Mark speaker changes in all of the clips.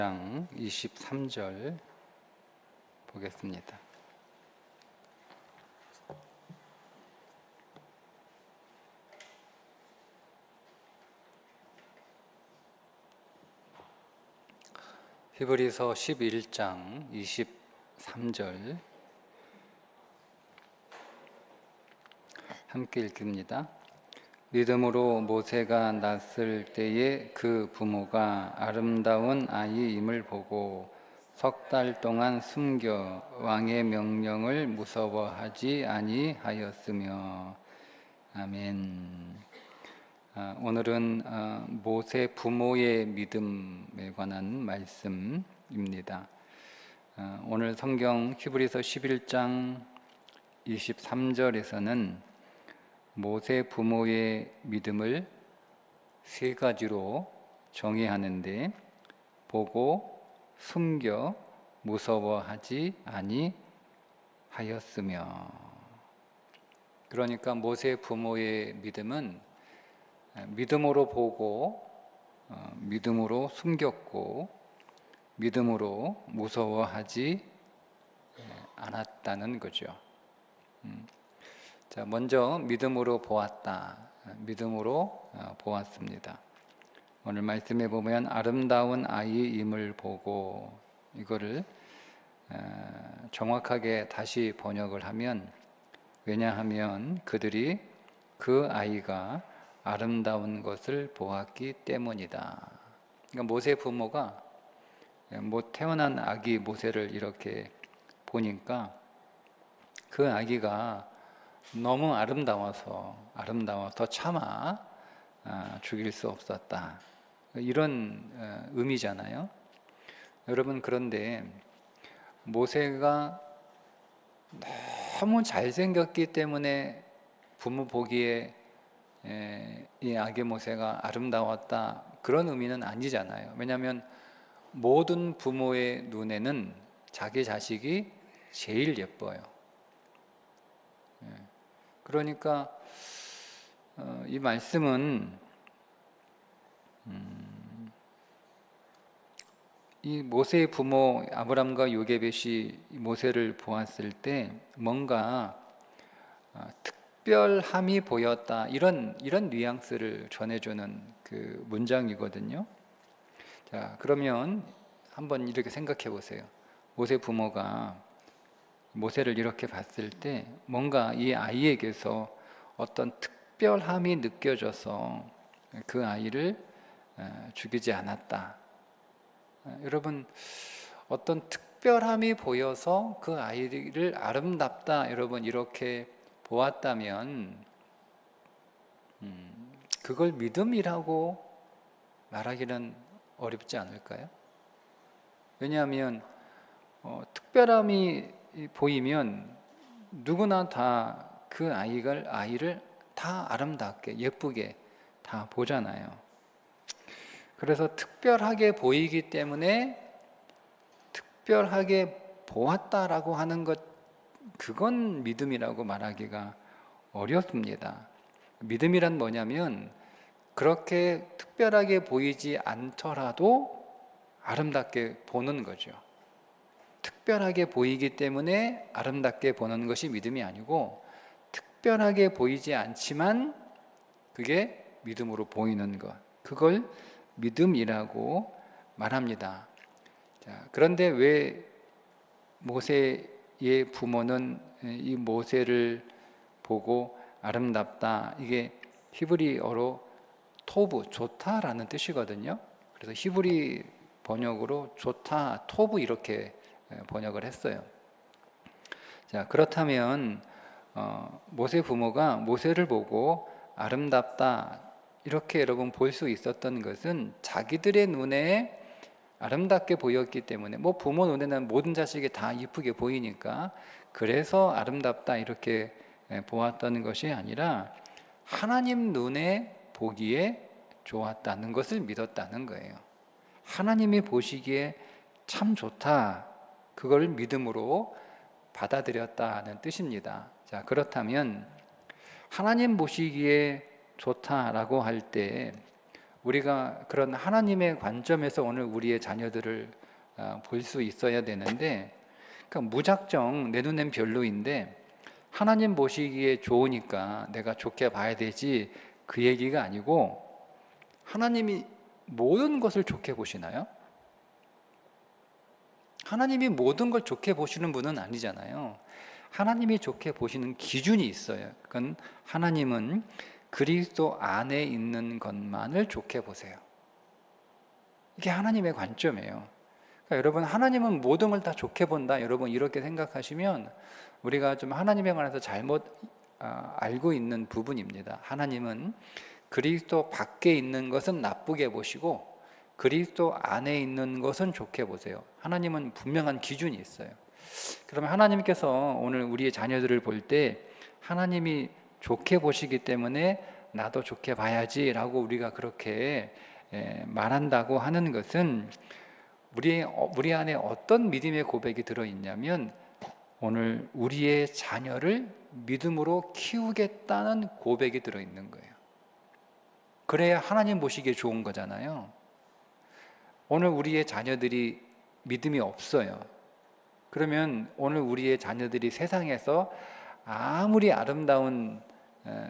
Speaker 1: 장 23절 보겠습니다. 히브리서 11장 23절 함께 읽습니다. 믿음으로 모세가 낳았을 때에 그 부모가 아름다운 아이임을 보고 석 달 동안 숨겨 왕의 명령을 무서워하지 아니하였으며. 아멘. 오늘은 모세 부모의 믿음에 관한 말씀입니다. 오늘 성경 히브리서 11장 23절에서는 모세 부모의 믿음을 세 가지로 정의하는데, 보고, 숨겨, 무서워하지 아니하였으며. 그러니까 모세 부모의 믿음은 믿음으로 보고, 믿음으로 숨겼고, 믿음으로 무서워하지 않았다는 거죠. 자, 먼저 믿음으로 보았다. 믿음으로 보았습니다. 오늘 말씀에 보면 아름다운 아이임을 보고, 이거를 정확하게 다시 번역을 하면, 왜냐하면 그들이 그 아이가 아름다운 것을 보았기 때문이다. 그러니까 모세 부모가 태어난 아기 모세를 이렇게 보니까 그 아기가 너무 아름다워서 차마 죽일 수 없었다, 이런 의미잖아요. 여러분, 그런데 모세가 너무 잘생겼기 때문에 부모 보기에 이 아기 모세가 아름다웠다, 그런 의미는 아니잖아요. 왜냐하면 모든 부모의 눈에는 자기 자식이 제일 예뻐요. 그러니까 이 말씀은 이 모세의 부모 아브람과 요게벳이 모세를 보았을 때 뭔가 특별함이 보였다, 이런 뉘앙스를 전해주는 그 문장이거든요. 자, 그러면 한번 이렇게 생각해 보세요. 모세 부모가 모세를 이렇게 봤을 때 뭔가 이 아이에게서 어떤 특별함이 느껴져서 그 아이를 죽이지 않았다. 여러분, 어떤 특별함이 보여서 그 아이를 아름답다, 여러분 이렇게 보았다면 그걸 믿음이라고 말하기는 어렵지 않을까요? 왜냐하면 특별함이 보이면 누구나 다 그 아이를 다 아름답게 예쁘게 다 보잖아요. 그래서 특별하게 보이기 때문에 특별하게 보았다라고 하는 것, 그건 믿음이라고 말하기가 어렵습니다. 믿음이란 뭐냐면 그렇게 특별하게 보이지 않더라도 아름답게 보는 거죠. 특별하게 보이기 때문에 아름답게 보는 것이 믿음이 아니고, 특별하게 보이지 않지만 그게 믿음으로 보이는 것, 그걸 믿음이라고 말합니다. 자, 그런데 왜 모세의 부모는 이 모세를 보고 아름답다, 이게 히브리어로 토브, 좋다라는 뜻이거든요. 그래서 히브리 번역으로 좋다, 토브 이렇게 번역을 했어요. 자, 그렇다면 모세 부모가 모세를 보고 아름답다 이렇게 여러분 볼 수 있었던 것은 자기들의 눈에 아름답게 보였기 때문에, 부모 눈에는 모든 자식이 다 이쁘게 보이니까 그래서 아름답다 이렇게 보았다는 것이 아니라 하나님 눈에 보기에 좋았다는 것을 믿었다는 거예요. 하나님이 보시기에 참 좋다, 그걸 믿음으로 받아들였다는 뜻입니다. 자, 그렇다면 하나님 보시기에 좋다라고 할 때 우리가 그런 하나님의 관점에서 오늘 우리의 자녀들을 볼 수 있어야 되는데, 그러니까 무작정 내 눈엔 별로인데 하나님 보시기에 좋으니까 내가 좋게 봐야 되지, 그 얘기가 아니고, 하나님이 모든 것을 좋게 보시나요? 하나님이 모든 걸 좋게 보시는 분은 아니잖아요. 하나님이 좋게 보시는 기준이 있어요. 그건 하나님은 그리스도 안에 있는 것만을 좋게 보세요. 이게 하나님의 관점이에요. 그러니까 여러분, 하나님은 모든 걸 다 좋게 본다, 여러분 이렇게 생각하시면 우리가 좀 하나님에 관해서 잘못 알고 있는 부분입니다. 하나님은 그리스도 밖에 있는 것은 나쁘게 보시고 그리스도 안에 있는 것은 좋게 보세요. 하나님은 분명한 기준이 있어요. 그러면 하나님께서 오늘 우리의 자녀들을 볼 때 하나님이 좋게 보시기 때문에 나도 좋게 봐야지 라고 우리가 그렇게 말한다고 하는 것은 우리 안에 어떤 믿음의 고백이 들어있냐면, 오늘 우리의 자녀를 믿음으로 키우겠다는 고백이 들어있는 거예요. 그래야 하나님 보시기에 좋은 거잖아요. 오늘 우리의 자녀들이 믿음이 없어요. 그러면 오늘 우리의 자녀들이 세상에서 아무리 아름다운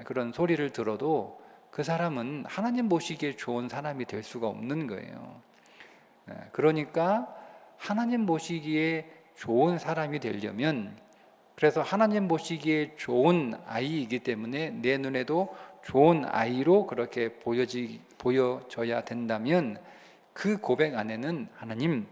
Speaker 1: 그런 소리를 들어도 그 사람은 하나님 보시기에 좋은 사람이 될 수가 없는 거예요. 그러니까 하나님 보시기에 좋은 사람이 되려면, 그래서 하나님 보시기에 좋은 아이이기 때문에 내 눈에도 좋은 아이로 그렇게 보여져야 된다면, 그 고백 안에는 하나님,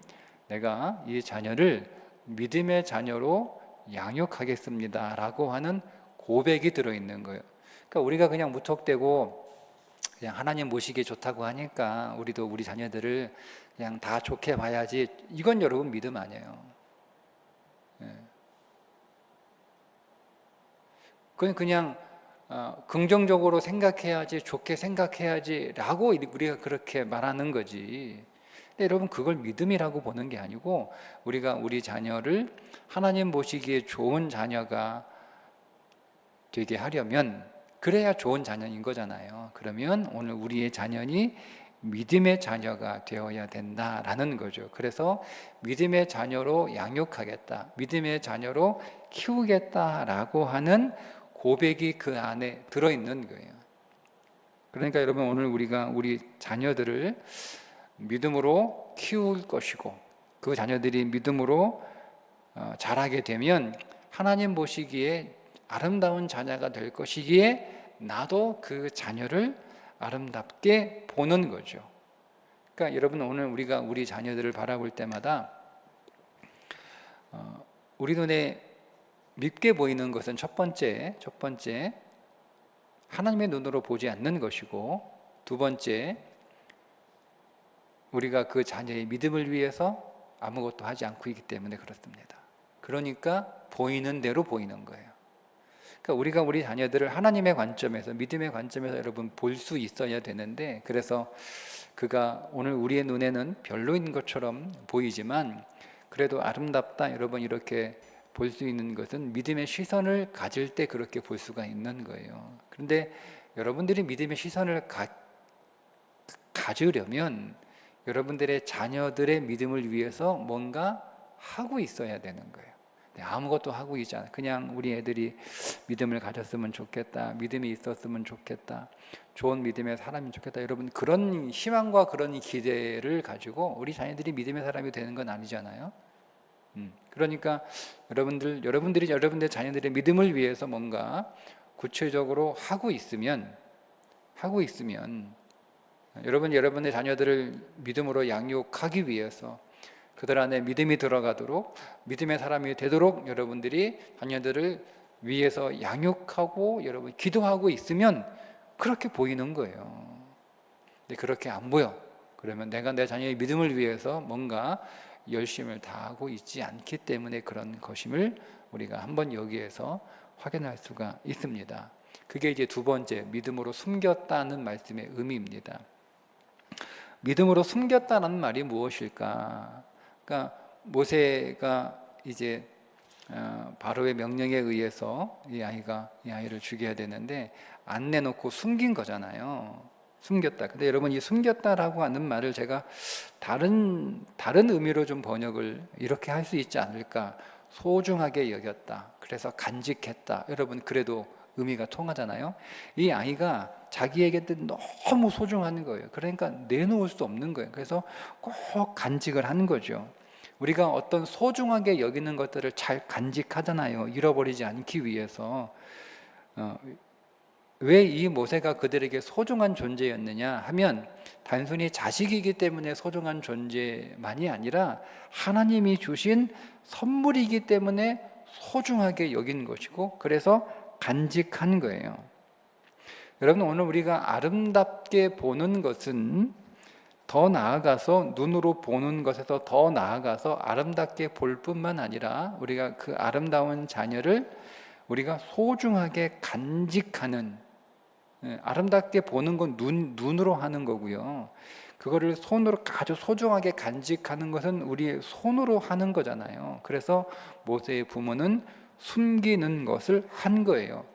Speaker 1: 내가 이 자녀를 믿음의 자녀로 양육하겠습니다 라고 하는 고백이 들어있는 거예요. 그러니까 우리가 그냥 무턱대고 그냥 하나님 보시기에 좋다고 하니까 우리도 우리 자녀들을 그냥 다 좋게 봐야지, 이건 여러분 믿음 아니에요. 그건 그냥 긍정적으로 생각해야지, 좋게 생각해야지 라고 우리가 그렇게 말하는 거지. 근데 여러분, 그걸 믿음이라고 보는 게 아니고, 우리가 우리 자녀를 하나님 보시기에 좋은 자녀가 되게 하려면, 그래야 좋은 자녀인 거잖아요. 그러면 오늘 우리의 자녀니 믿음의 자녀가 되어야 된다라는 거죠. 그래서 믿음의 자녀로 양육하겠다, 믿음의 자녀로 키우겠다라고 하는 고백이 그 안에 들어있는 거예요. 그러니까 여러분, 오늘 우리가 우리 자녀들을 믿음으로 키울 것이고, 그 자녀들이 믿음으로 자라게 되면 하나님 보시기에 아름다운 자녀가 될 것이기에 나도 그 자녀를 아름답게 보는 거죠. 그러니까 여러분, 오늘 우리가 우리 자녀들을 바라볼 때마다 우리 눈에 밉게 보이는 것은 첫 번째 하나님의 눈으로 보지 않는 것이고, 두 번째, 우리가 그 자녀의 믿음을 위해서 아무것도 하지 않고 있기 때문에 그렇습니다. 그러니까 보이는 대로 보이는 거예요. 그러니까 우리가 우리 자녀들을 하나님의 관점에서, 믿음의 관점에서 여러분 볼 수 있어야 되는데, 그래서 그가 오늘 우리의 눈에는 별로인 것처럼 보이지만 그래도 아름답다, 여러분 이렇게 볼 수 있는 것은 믿음의 시선을 가질 때 그렇게 볼 수가 있는 거예요. 그런데 여러분들이 믿음의 시선을 가지려면 여러분들의 자녀들의 믿음을 위해서 뭔가 하고 있어야 되는 거예요. 아무것도 하고 있지 않아요. 그냥 우리 애들이 믿음을 가졌으면 좋겠다, 믿음이 있었으면 좋겠다, 좋은 믿음의 사람이 좋겠다, 여러분 그런 희망과 그런 기대를 가지고 우리 자녀들이 믿음의 사람이 되는 건 아니잖아요. 그러니까 여러분들이 여러분들 자녀들의 믿음을 위해서 뭔가 구체적으로 하고 있으면 여러분의 자녀들을 믿음으로 양육하기 위해서, 그들 안에 믿음이 들어가도록, 믿음의 사람이 되도록 여러분들이 자녀들을 위해서 양육하고 여러분 기도하고 있으면 그렇게 보이는 거예요. 근데 그렇게 안 보여. 그러면 내가 내 자녀의 믿음을 위해서 뭔가 열심을 다하고 있지 않기 때문에 그런 것임을 우리가 한번 여기에서 확인할 수가 있습니다. 그게 이제 두 번째, 믿음으로 숨겼다는 말씀의 의미입니다. 믿음으로 숨겼다는 말이 무엇일까? 그러니까 모세가 이제 바로의 명령에 의해서 이 아이를 죽여야 되는데 안 내놓고 숨긴 거잖아요. 숨겼다. 근데 여러분, 이 숨겼다라고 하는 말을 제가 다른 의미로 좀 번역을 이렇게 할 수 있지 않을까? 소중하게 여겼다. 그래서 간직했다. 여러분, 그래도 의미가 통하잖아요. 이 아이가 자기에게 너무 소중한 거예요. 그러니까 내놓을 수 없는 거예요. 그래서 꼭 간직을 하는 거죠. 우리가 어떤 소중하게 여기는 것들을 잘 간직하잖아요. 잃어버리지 않기 위해서. 왜 이 모세가 그들에게 소중한 존재였느냐 하면, 단순히 자식이기 때문에 소중한 존재만이 아니라 하나님이 주신 선물이기 때문에 소중하게 여긴 것이고, 그래서 간직한 거예요. 여러분, 오늘 우리가 아름답게 보는 것은 더 나아가서, 눈으로 보는 것에서 더 나아가서 아름답게 볼 뿐만 아니라 우리가 그 아름다운 자녀를 우리가 소중하게 간직하는, 아름답게 보는 건 눈으로 하는 거고요. 그거를 손으로 아주 소중하게 간직하는 것은 우리의 손으로 하는 거잖아요. 그래서 모세의 부모는 숨기는 것을 한 거예요.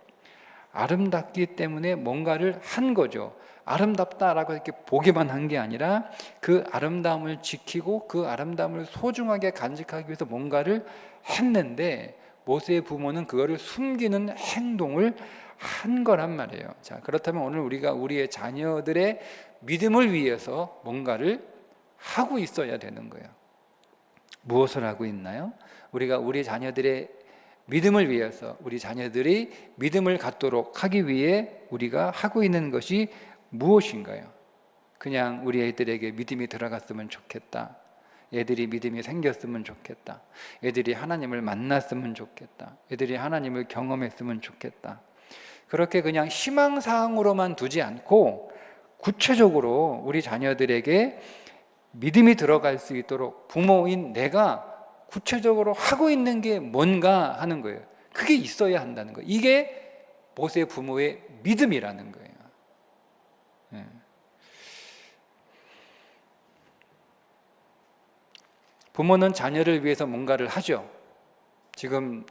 Speaker 1: 아름답기 때문에 뭔가를 한 거죠. 아름답다라고 이렇게 보기만 한 게 아니라 그 아름다움을 지키고 그 아름다움을 소중하게 간직하기 위해서 뭔가를 했는데, 모세의 부모는 그거를 숨기는 행동을 한 거란 말이에요. 자, 그렇다면 오늘 우리가 우리의 자녀들의 믿음을 위해서 뭔가를 하고 있어야 되는 거예요. 무엇을 하고 있나요? 우리가 우리 자녀들의 믿음을 위해서, 우리 자녀들이 믿음을 갖도록 하기 위해 우리가 하고 있는 것이 무엇인가요? 그냥 우리 애들에게 믿음이 들어갔으면 좋겠다, 애들이 믿음이 생겼으면 좋겠다, 애들이 하나님을 만났으면 좋겠다, 애들이 하나님을 경험했으면 좋겠다, 그렇게 그냥 희망사항으로만 두지 않고 구체적으로 우리 자녀들에게 믿음이 들어갈 수 있도록 부모인 내가 구체적으로 하고 있는 게 뭔가 하는 거예요. 그게 있어야 한다는 거예요. 이게 모세 부모의 믿음이라는 거예요. 부모는 자녀를 위해서 뭔가를 하죠. 지금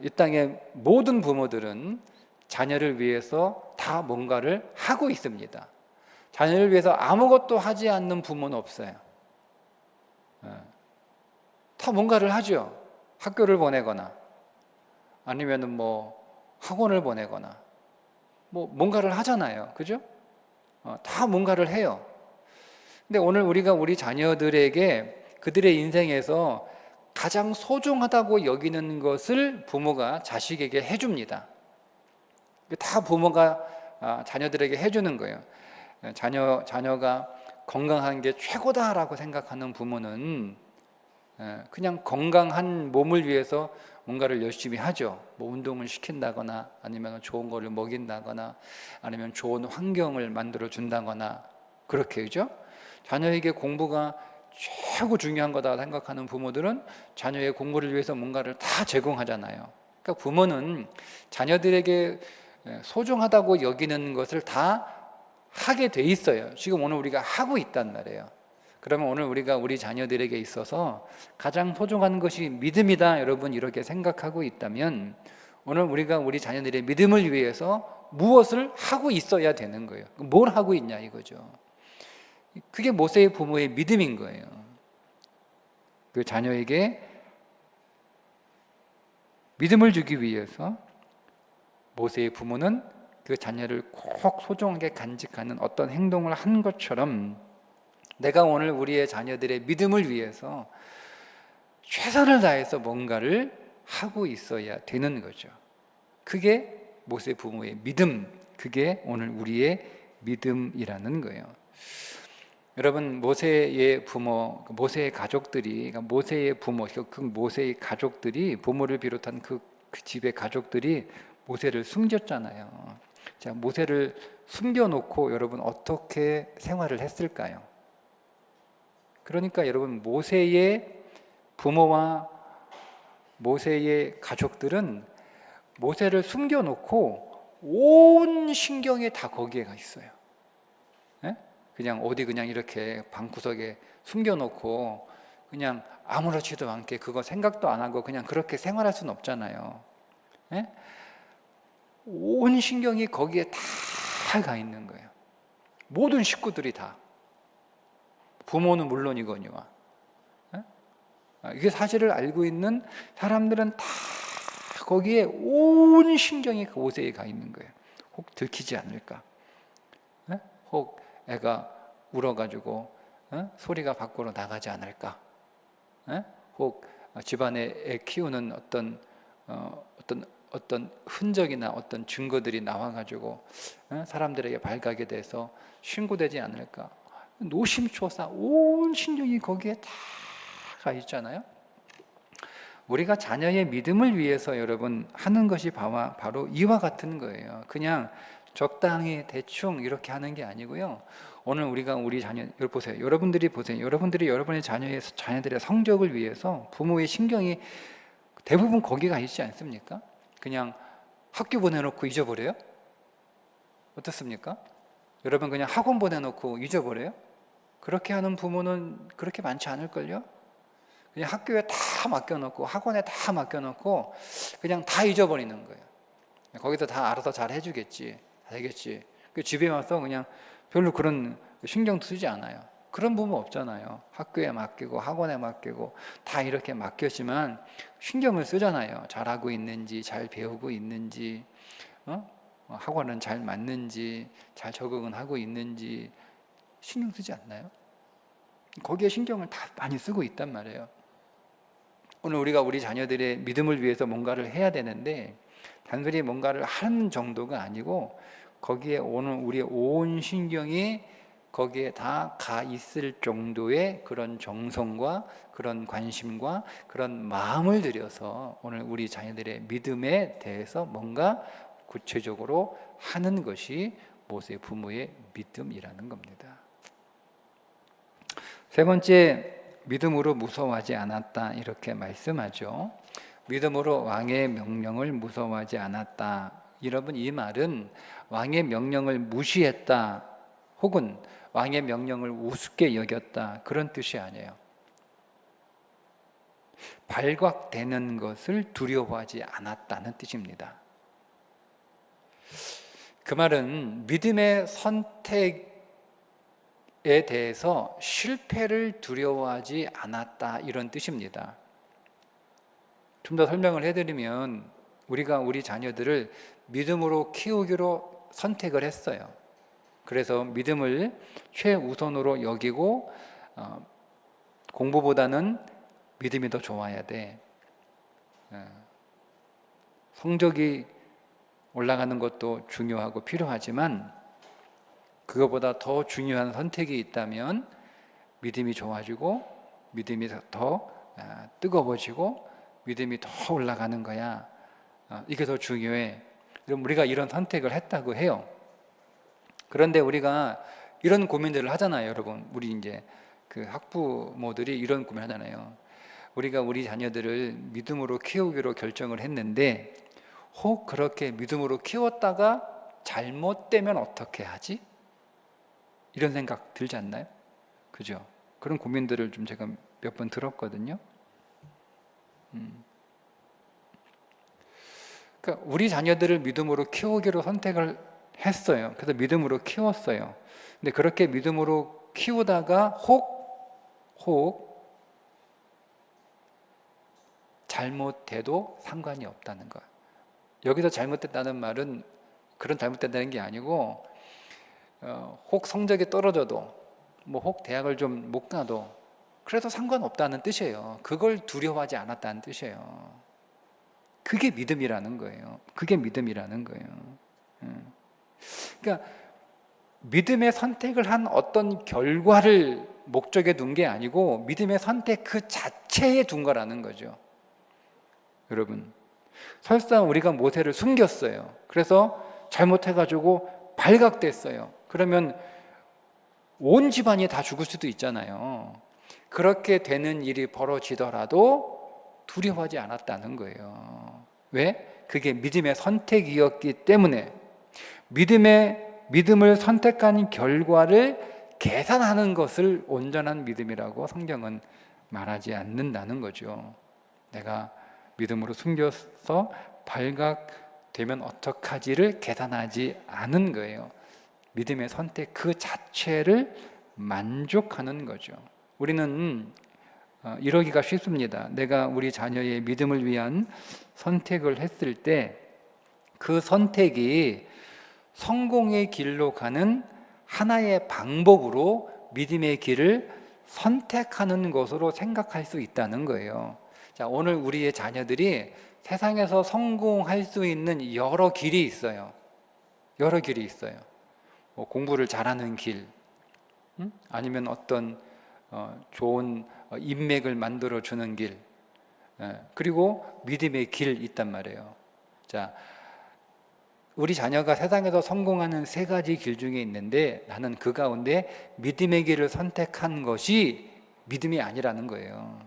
Speaker 1: 이 땅의 모든 부모들은 자녀를 위해서 다 뭔가를 하고 있습니다. 자녀를 위해서 아무것도 하지 않는 부모는 없어요. 다 뭔가를 하죠. 학교를 보내거나 아니면 뭐 학원을 보내거나 뭐 뭔가를 하잖아요. 그죠? 다 뭔가를 해요. 근데 오늘 우리가 우리 자녀들에게 그들의 인생에서 가장 소중하다고 여기는 것을 부모가 자식에게 해줍니다. 다 부모가 자녀들에게 해주는 거예요. 자녀가 건강한 게 최고다라고 생각하는 부모는 그냥 건강한 몸을 위해서 뭔가를 열심히 하죠. 뭐 운동을 시킨다거나 아니면 좋은 거를 먹인다거나 아니면 좋은 환경을 만들어 준다거나 그렇게, 그죠? 자녀에게 공부가 최고 중요한 거다 생각하는 부모들은 자녀의 공부를 위해서 뭔가를 다 제공하잖아요. 그러니까 부모는 자녀들에게 소중하다고 여기는 것을 다 하게 돼 있어요. 지금 오늘 우리가 하고 있단 말이에요. 그러면 오늘 우리가 우리 자녀들에게 있어서 가장 소중한 것이 믿음이다, 여러분 이렇게 생각하고 있다면 오늘 우리가 우리 자녀들의 믿음을 위해서 무엇을 하고 있어야 되는 거예요. 뭘 하고 있냐 이거죠. 그게 모세의 부모의 믿음인 거예요. 그 자녀에게 믿음을 주기 위해서 모세의 부모는 그 자녀를 꼭 소중하게 간직하는 어떤 행동을 한 것처럼 내가 오늘 우리의 자녀들의 믿음을 위해서 최선을 다해서 뭔가를 하고 있어야 되는 거죠. 그게 모세 부모의 믿음, 그게 오늘 우리의 믿음이라는 거예요. 여러분, 모세의 부모, 모세의 가족들이, 그러니까 모세의 부모, 그 모세의 가족들이, 부모를 비롯한 그 집의 가족들이 모세를 숨겼잖아요. 자, 모세를 숨겨놓고 여러분 어떻게 생활을 했을까요? 그러니까 여러분, 모세의 부모와 모세의 가족들은 모세를 숨겨놓고 온 신경이 다 거기에 가 있어요. 네? 그냥 어디 그냥 이렇게 방구석에 숨겨놓고 그냥 아무렇지도 않게 그거 생각도 안 하고 그냥 그렇게 생활할 수는 없잖아요. 네? 온 신경이 거기에 다 가 있는 거예요. 모든 식구들이 다, 부모는 물론이거니와. 이게 사실을 알고 있는 사람들은 다 거기에 온 신경이 그곳에 가 있는 거예요. 혹 들키지 않을까? 혹 애가 울어가지고 소리가 밖으로 나가지 않을까? 혹 집안에 애 키우는 어떤 흔적이나 어떤 증거들이 나와가지고 사람들에게 발각이 돼서 신고되지 않을까? 노심초사 온 신경이 거기에 다 가 있잖아요. 우리가 자녀의 믿음을 위해서 여러분 하는 것이 바로 이와 같은 거예요. 그냥 적당히 대충 이렇게 하는 게 아니고요. 오늘 우리가 우리 자녀 보세요. 여러분들이 여러분의 자녀들의 성적을 위해서 부모의 신경이 대부분 거기가 있지 않습니까? 그냥 학교 보내놓고 잊어버려요? 어떻습니까? 여러분 그냥 학원 보내놓고 잊어버려요? 그렇게 하는 부모는 그렇게 많지 않을걸요? 그냥 학교에 다 맡겨놓고 학원에 다 맡겨놓고 그냥 다 잊어버리는 거예요. 거기서 다 알아서 잘 해주겠지, 알겠지. 집에 와서 그냥 별로 그런 신경 쓰지 않아요. 그런 부모 없잖아요. 학교에 맡기고 학원에 맡기고 다 이렇게 맡겼지만 신경을 쓰잖아요. 잘하고 있는지, 잘 배우고 있는지, 학원은 잘 맞는지, 잘 적응은 하고 있는지 신경 쓰지 않나요? 거기에 신경을 다 많이 쓰고 있단 말이에요. 오늘 우리가 우리 자녀들의 믿음을 위해서 뭔가를 해야 되는데 단순히 뭔가를 하는 정도가 아니고 거기에 오늘 우리의 온 신경이 거기에 다 가 있을 정도의 그런 정성과 그런 관심과 그런 마음을 들여서 오늘 우리 자녀들의 믿음에 대해서 뭔가 구체적으로 하는 것이 모세 부모의 믿음이라는 겁니다. 세 번째, 믿음으로 무서워하지 않았다 이렇게 말씀하죠. 믿음으로 왕의 명령을 무서워하지 않았다. 여러분 이 말은 왕의 명령을 무시했다 혹은 왕의 명령을 우습게 여겼다 그런 뜻이 아니에요. 발각되는 것을 두려워하지 않았다는 뜻입니다. 그 말은 믿음의 선택 에 대해서 실패를 두려워하지 않았다 이런 뜻입니다. 좀 더 설명을 해드리면 우리가 우리 자녀들을 믿음으로 키우기로 선택을 했어요. 그래서 믿음을 최우선으로 여기고 공부보다는 믿음이 더 좋아야 돼. 성적이 올라가는 것도 중요하고 필요하지만 그것보다 더 중요한 선택이 있다면 믿음이 좋아지고 믿음이 더 뜨거워지고 믿음이 더 올라가는 거야. 이게 더 중요해. 그럼 우리가 이런 선택을 했다고 해요. 그런데 우리가 이런 고민들을 하잖아요, 여러분. 우리 이제 그 학부모들이 이런 고민을 하잖아요. 우리가 우리 자녀들을 믿음으로 키우기로 결정을 했는데 혹 그렇게 믿음으로 키웠다가 잘못되면 어떻게 하지? 이런 생각 들지 않나요? 그죠? 그런 고민들을 좀 제가 몇 번 들었거든요. 그러니까 우리 자녀들을 믿음으로 키우기로 선택을 했어요. 그래서 믿음으로 키웠어요. 근데 그렇게 믿음으로 키우다가 혹 잘못돼도 상관이 없다는 거예요. 여기서 잘못됐다는 말은 그런 잘못된다는 게 아니고 혹 성적이 떨어져도 혹 대학을 좀 못 가도 그래도 상관없다는 뜻이에요. 그걸 두려워하지 않았다는 뜻이에요. 그게 믿음이라는 거예요. 그게 믿음이라는 거예요. 그러니까 믿음의 선택을 한 어떤 결과를 목적에 둔 게 아니고 믿음의 선택 그 자체에 둔 거라는 거죠. 여러분, 설사 우리가 모세를 숨겼어요. 그래서 잘못해가지고 발각됐어요. 그러면 온 집안이 다 죽을 수도 있잖아요. 그렇게 되는 일이 벌어지더라도 두려워하지 않았다는 거예요. 왜? 그게 믿음의 선택이었기 때문에 믿음을 선택한 결과를 계산하는 것을 온전한 믿음이라고 성경은 말하지 않는다는 거죠. 내가 믿음으로 숨겨서 발각되면 어떡하지를 계산하지 않은 거예요. 믿음의 선택 그 자체를 만족하는 거죠. 우리는 이러기가 쉽습니다. 내가 우리 자녀의 믿음을 위한 선택을 했을 때 그 선택이 성공의 길로 가는 하나의 방법으로 믿음의 길을 선택하는 것으로 생각할 수 있다는 거예요. 자, 오늘 우리의 자녀들이 세상에서 성공할 수 있는 여러 길이 있어요. 여러 길이 있어요. 뭐 공부를 잘하는 길, 아니면 어떤 좋은 인맥을 만들어 주는 길, 그리고 믿음의 길 있단 말이에요. 자, 우리 자녀가 세상에서 성공하는 세 가지 길 중에 있는데 나는 그 가운데 믿음의 길을 선택한 것이 믿음이 아니라는 거예요.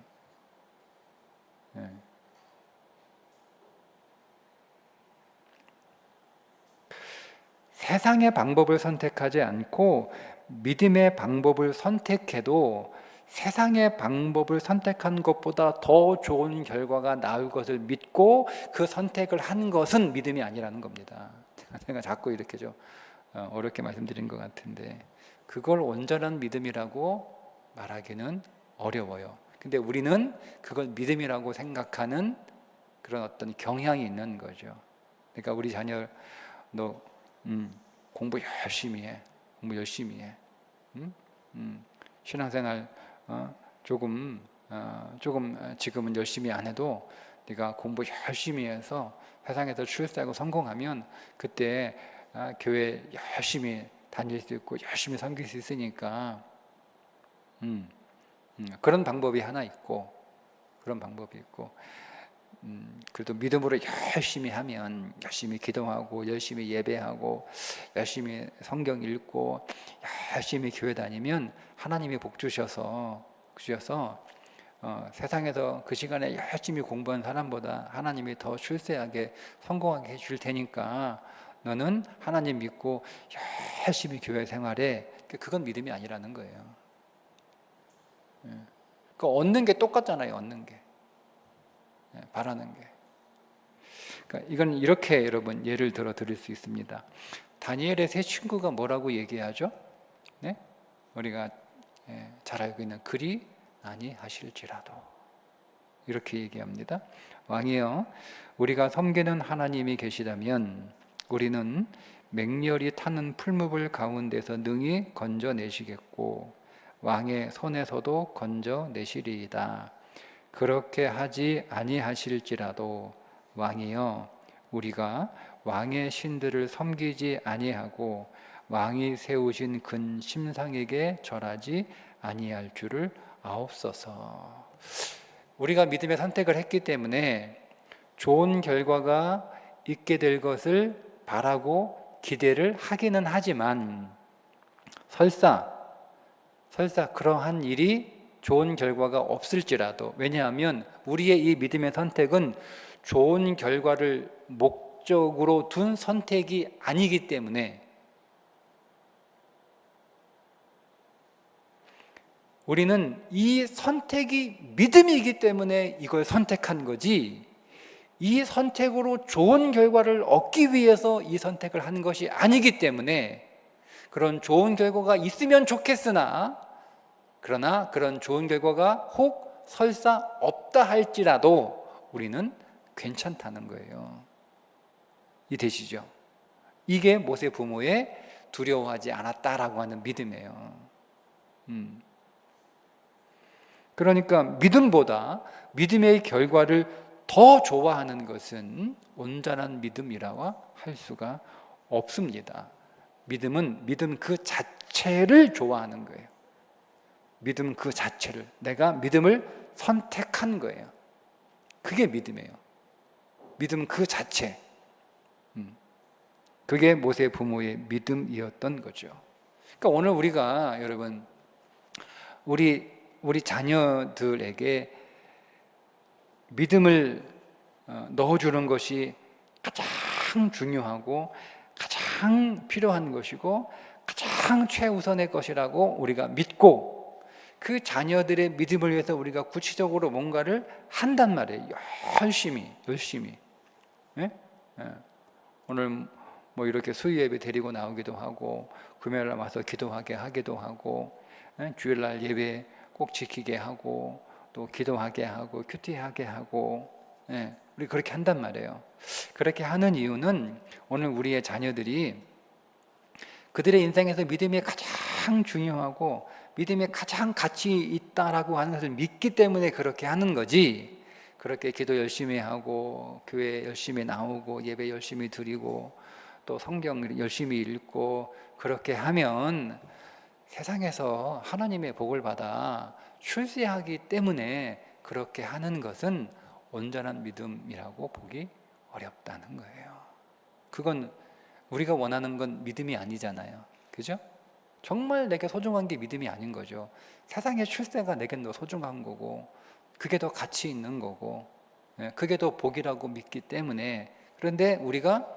Speaker 1: 세상의 방법을 선택하지 않고 믿음의 방법을 선택해도 세상의 방법을 선택한 것보다 더 좋은 결과가 나올 것을 믿고 그 선택을 한 것은 믿음이 아니라는 겁니다. 제가 자꾸 이렇게 좀 어렵게 말씀드린 것 같은데 그걸 온전한 믿음이라고 말하기는 어려워요. 근데 우리는 그걸 믿음이라고 생각하는 그런 어떤 경향이 있는 거죠. 그러니까 우리 자녀 너 공부 열심히 해. 공부 열심히 해. 신앙생활 조금 지금은 열심히 안 해도 네가 공부 열심히 해서 세상에서 출세하고 성공하면 그때 교회 열심히 다닐 수 있고 열심히 섬길 수 있으니까 그런 방법이 하나 있고 그런 방법이 있고 그래도 믿음으로 열심히 하면 열심히 기도하고 열심히 예배하고 열심히 성경 읽고 열심히 교회 다니면 하나님이 복 주셔서 세상에서 그 시간에 열심히 공부한 사람보다 하나님이 더 출세하게 성공하게 해줄 테니까 너는 하나님 믿고 열심히 교회 생활해. 그건 믿음이 아니라는 거예요. 그 얻는 게 똑같잖아요. 얻는 게 바라는 게. 그러니까 이건 이렇게 여러분 예를 들어 드릴 수 있습니다. 다니엘의 세 친구가 뭐라고 얘기하죠? 네? 우리가 잘 알고 있는 그리 아니하실지라도 이렇게 얘기합니다. 왕이여, 우리가 섬기는 하나님이 계시다면 우리는 맹렬히 타는 풀무불 가운데서 능히 건져내시겠고 왕의 손에서도 건져내시리이다. 그렇게 하지 아니하실지라도 왕이여, 우리가 왕의 신들을 섬기지 아니하고 왕이 세우신 근 심상에게 절하지 아니할 줄을 아옵소서. 우리가 믿음의 선택을 했기 때문에 좋은 결과가 있게 될 것을 바라고 기대를 하기는 하지만 설사 그러한 일이 좋은 결과가 없을지라도, 왜냐하면 우리의 이 믿음의 선택은 좋은 결과를 목적으로 둔 선택이 아니기 때문에 우리는 이 선택이 믿음이기 때문에 이걸 선택한 거지, 이 선택으로 좋은 결과를 얻기 위해서 이 선택을 하는 것이 아니기 때문에 그런 좋은 결과가 있으면 좋겠으나 그러나 그런 좋은 결과가 혹 설사 없다 할지라도 우리는 괜찮다는 거예요. 이해되시죠? 이게 모세 부모의 두려워하지 않았다라고 하는 믿음이에요. 그러니까 믿음보다 믿음의 결과를 더 좋아하는 것은 온전한 믿음이라고 할 수가 없습니다. 믿음은 믿음 그 자체를 좋아하는 거예요. 믿음 그 자체를, 내가 믿음을 선택한 거예요. 그게 믿음이에요. 믿음 그 자체. 그게 모세 부모의 믿음이었던 거죠. 그러니까 오늘 우리가 여러분 우리 자녀들에게 믿음을 넣어주는 것이 가장 중요하고 가장 필요한 것이고 가장 최우선의 것이라고 우리가 믿고 그 자녀들의 믿음을 위해서 우리가 구체적으로 뭔가를 한단 말이에요. 열심히. 네? 오늘 뭐 이렇게 수요 예배 데리고 나오기도 하고 금요일 날 와서 기도하게 하기도 하고 주일날 예배 꼭 지키게 하고 또 기도하게 하고 큐티하게 하고 우리 그렇게 한단 말이에요. 그렇게 하는 이유는 오늘 우리의 자녀들이 그들의 인생에서 믿음이 가장 중요하고 믿음이 가장 가치 있다라고 하는 것을 믿기 때문에 그렇게 하는 거지, 그렇게 기도 열심히 하고 교회 열심히 나오고 예배 열심히 드리고 또 성경 열심히 읽고 그렇게 하면 세상에서 하나님의 복을 받아 출세하기 때문에 그렇게 하는 것은 온전한 믿음이라고 보기 어렵다는 거예요. 그건 우리가 원하는 건 믿음이 아니잖아요. 그죠? 정말 내게 소중한 게 믿음이 아닌 거죠. 세상의 출세가 내겐 더 소중한 거고 그게 더 가치 있는 거고 그게 더 복이라고 믿기 때문에. 그런데 우리가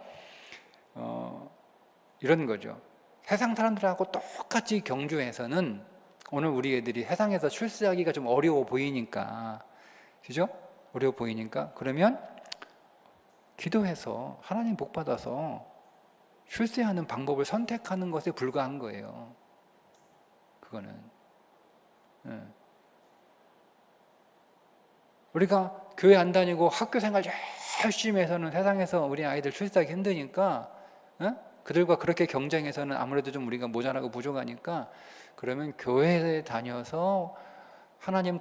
Speaker 1: 이런 거죠. 세상 사람들하고 똑같이 경주해서는 오늘 우리 애들이 세상에서 출세하기가 좀 어려워 보이니까, 그죠? 어려워 보이니까 그러면 기도해서 하나님 복 받아서 출세하는 방법을 선택하는 것에 불과한 거예요. 그거는 우리가 교회 안 다니고 학교 생활 열심히 해서는 세상에서 우리 아이들 출세하기 힘드니까 그들과 그렇게 경쟁해서는 아무래도 좀 우리가 모자라고 부족하니까 그러면 교회에 다녀서 하나님의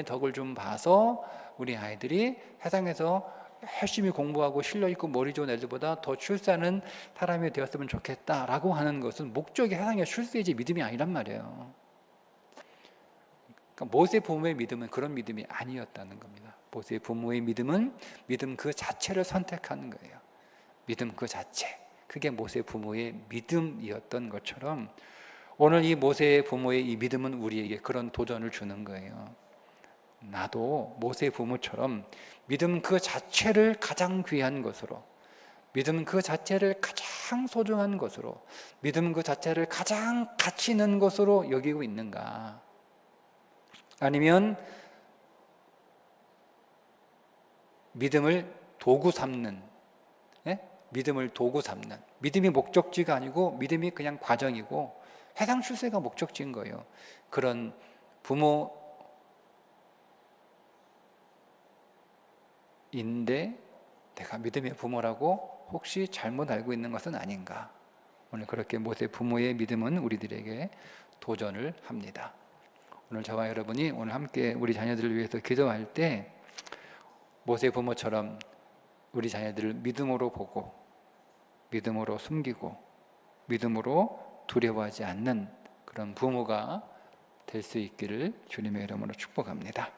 Speaker 1: 덕을 좀 봐서 우리 아이들이 세상에서 열심히 공부하고 실력 있고 머리 좋은 애들보다 더 출세하는 사람이 되었으면 좋겠다라고 하는 것은 목적이 세상의 출세이지 믿음이 아니란 말이에요. 그러니까 모세 부모의 믿음은 그런 믿음이 아니었다는 겁니다. 모세 부모의 믿음은 믿음 그 자체를 선택하는 거예요. 믿음 그 자체, 그게 모세 부모의 믿음이었던 것처럼 오늘 이 모세 부모의 이 믿음은 우리에게 그런 도전을 주는 거예요. 나도 모세 부모처럼 믿음 그 자체를 가장 귀한 것으로, 믿음 그 자체를 가장 소중한 것으로, 믿음 그 자체를 가장 가치 있는 것으로 여기고 있는가? 아니면 믿음을 도구 삼는, 믿음을 도구 삼는, 믿음이 목적지가 아니고 믿음이 그냥 과정이고 세상 출세가 목적지인 거예요. 그런 부모인데 내가 믿음의 부모라고 혹시 잘못 알고 있는 것은 아닌가? 오늘 그렇게 모세 부모의 믿음은 우리들에게 도전을 합니다. 오늘 저와 여러분이 오늘 함께 우리 자녀들을 위해서 기도할 때 모세 부모처럼 우리 자녀들을 믿음으로 보고 믿음으로 숨기고 믿음으로 두려워하지 않는 그런 부모가 될 수 있기를 주님의 이름으로 축복합니다.